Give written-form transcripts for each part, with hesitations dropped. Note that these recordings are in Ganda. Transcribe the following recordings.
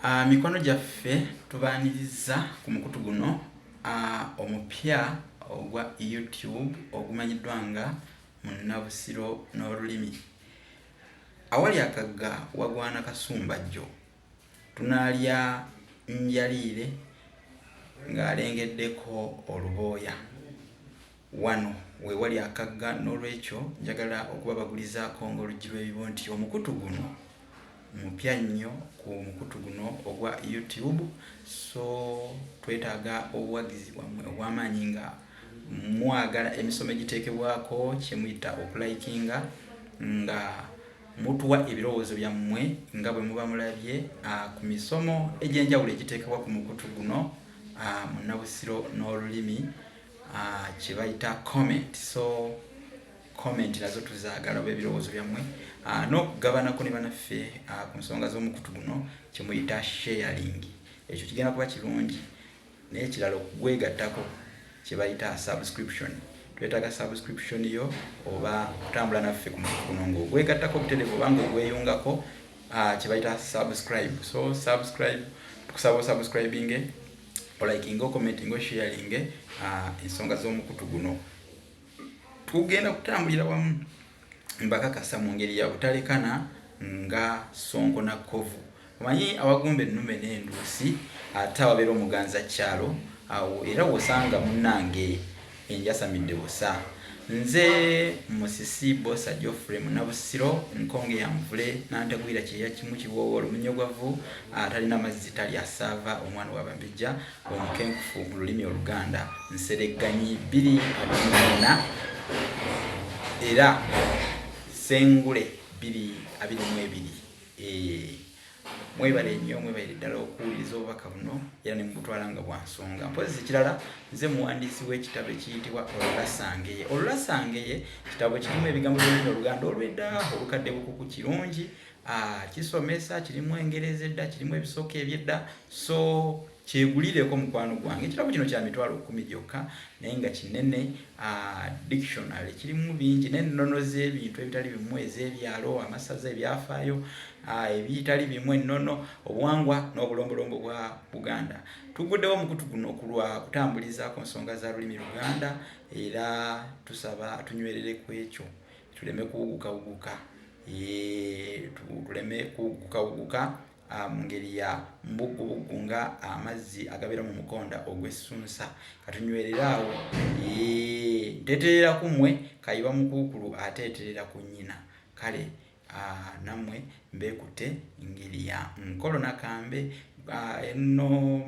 Mikono gyaffe tubaaniriza ku mukutu guno omupya ogwa YouTube ogumanyiddwa nga Munnabusiro n'olulimi. Awali akagga wagwana kasumbajjo. Tunaalya njaliire ng'alengeddeko olubooya. Wano we wali akagga, n'olwekyo njagala okubabagulizaako ng'oluggi lw'ebibo nti omukutu guno mupya nnyo ku mukutu guno ogwa YouTube, so twetaaga obuwagizi bwammwe obw'amaanyi nga mwagala emisomo egiteekebwako kye muyita okulikinga, nga mutuwa ebirowoozo byammwe nga bwe muba mulabye ku misomo egy'enjawulo egiteekebwa ku mukutu guno Munnabusiro n'olulimi, kye bayita comment. So comment nazo tuzaagala oba ebirowoozo byammwe n'okugabanako ne bannaffe ku nsonga z'omukutu guno kye muyita sharing. Ekyo kigenda kuba kirungi, naye ekirala okugwegattako kye bayita subscription. Twetaaga subscription yo oba kutambula naffe ku mukutu guno ng'ogwegattako butereevu oba ng'ogweyungako, kye bayita subscribe. So subscribe, tukusaba osubscribinge, olikinge, okomentinge, osharinge ensonga z'omukutu guno. Tugenda kutambulira wamu mbakakasa mu ngeri ya butalekana nga Sonko na Kkovu. Omanyi awagumba ennume n'enduusi ate awabeera omuganza kyalo, awo era wosanga munnange enjasamidde busa. Nze Musisi Bosa Geoffrey Munnabusiro, nkonge ya nvule n'antagwira kyeya kimu kiwoowa olumunyogavu, atalina mazzi talya ssaava, omwana w'Abambejja, omukenkufu mu lulimi Oluganda, nseregganyi 224 era Sengule 222. Mwebale nnyo, mwebale ddala okuwuliriza obubaka buno era ne mubutwala nga bwa nsonga. Mpozi kirala, nze muwandiisi w'ekitabo ekiyitibwa Olulasangeye. Olulasangeye kitabo kirimu ebigambo by'olulimi Oluganda olw'edda olukadde bukuku kirungi, kisomesa, kirimu Engereza edda, kirimu ebisooka eby'edda, so kyegulireko mukwano gwange. Ekitabo kino kya mitwalo 10 gyokka naye nga kinene. Dictionary kirimu bingi n'ennono z'ebintu ebitali bimu ez'ebyalo, amasaza, ebyafaayo ebitali bimu, ennono, obuwangwa n'obulombolombo bwa Buganda. Tugguddewo omukutu guno okulwa kutambuliza ku nsonga za lulimi Luganda, era tusaba tunywerere ku ekyo, tuleme kuwugukawuguka, tuleme kuwugukawuguka mu ngeri ya mbuggubugu nga amazzi agabeera mu mukonda ogw'essunsa. Katunywerere awo, nteterera ku mmwe kayiba mukuukulu ateeterera ku nnyina. Kale nammwe mbeekutte ngeri ya nkolo nakambe. Eno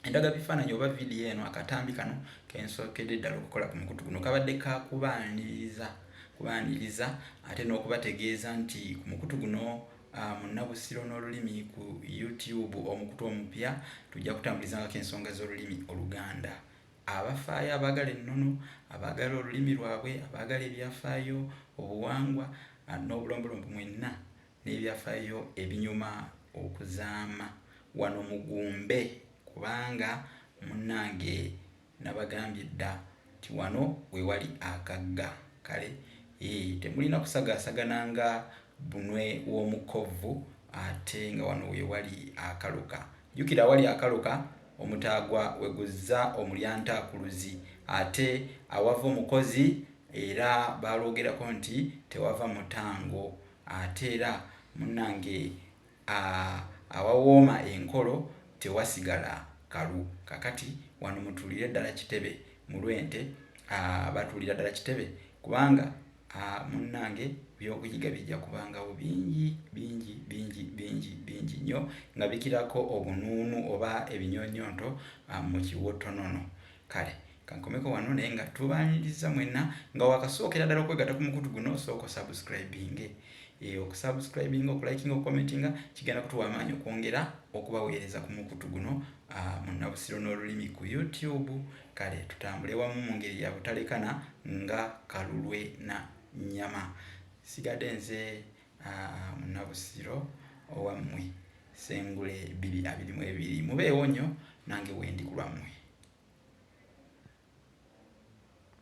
endagabifaananyi oba vidiyo eno, akatambi kano kensookedde ddala okukola ku mukutu guno kabadde kakubaaniriza ate n'okubategeeza nti ku mukutu guno Munnabusiro n'olulimi ku YouTube, omukutu omupya, tujja kutambulizangako ensonga z'olulimi Oluganda. Abafaayo abaagala ennono, abaagala olulimi lwabwe, abaagala ebyafaayo, obuwangwa n'obulombolombo mwenna n'ebyafaayo ebinyuma okuzaama wano mugumbe, kubanga munnange nabagambye dda nti wano we wali akagga. Kale temulina kusagaasagana nga bunwe w'omukovu ate nga wano we wali akaluka. Jjukira awali akaluka omutaagwa weguzza omulyantaakuluzi, ate awava omukozi era balwogerako nti tewava mutango, ate era munnange awawooma enkolo tewasigala kalu. Kakati wano mutuulire ddala kitebe mu Lwente, batuulira ddala kitebe kubanga munnange by'okuyiga bijja kubangawo bingi nnyo nga bikirako obunuunu oba ebinyonyonto mu kiwotonono. Kale kankomeko wano naye nga tubaaniriza mwenna nga wakasookera ddala okwegatta ku mukutu guno, sooka subscribinge. Okusubscribinga, okulikinga, okukomentinga kigenda kutuwa amaanyi okwongera okubaweereza ku mukutu guno Munnabusiro n'olulimi ku YouTube. Kale tutambule wamu mu ngeri ya butalekana nga kalulwe na nnyama. Sigadde nze Munnabusiro owammwe Sengule 222. Mubeewo nnyo, nange wendi ku lwammwe.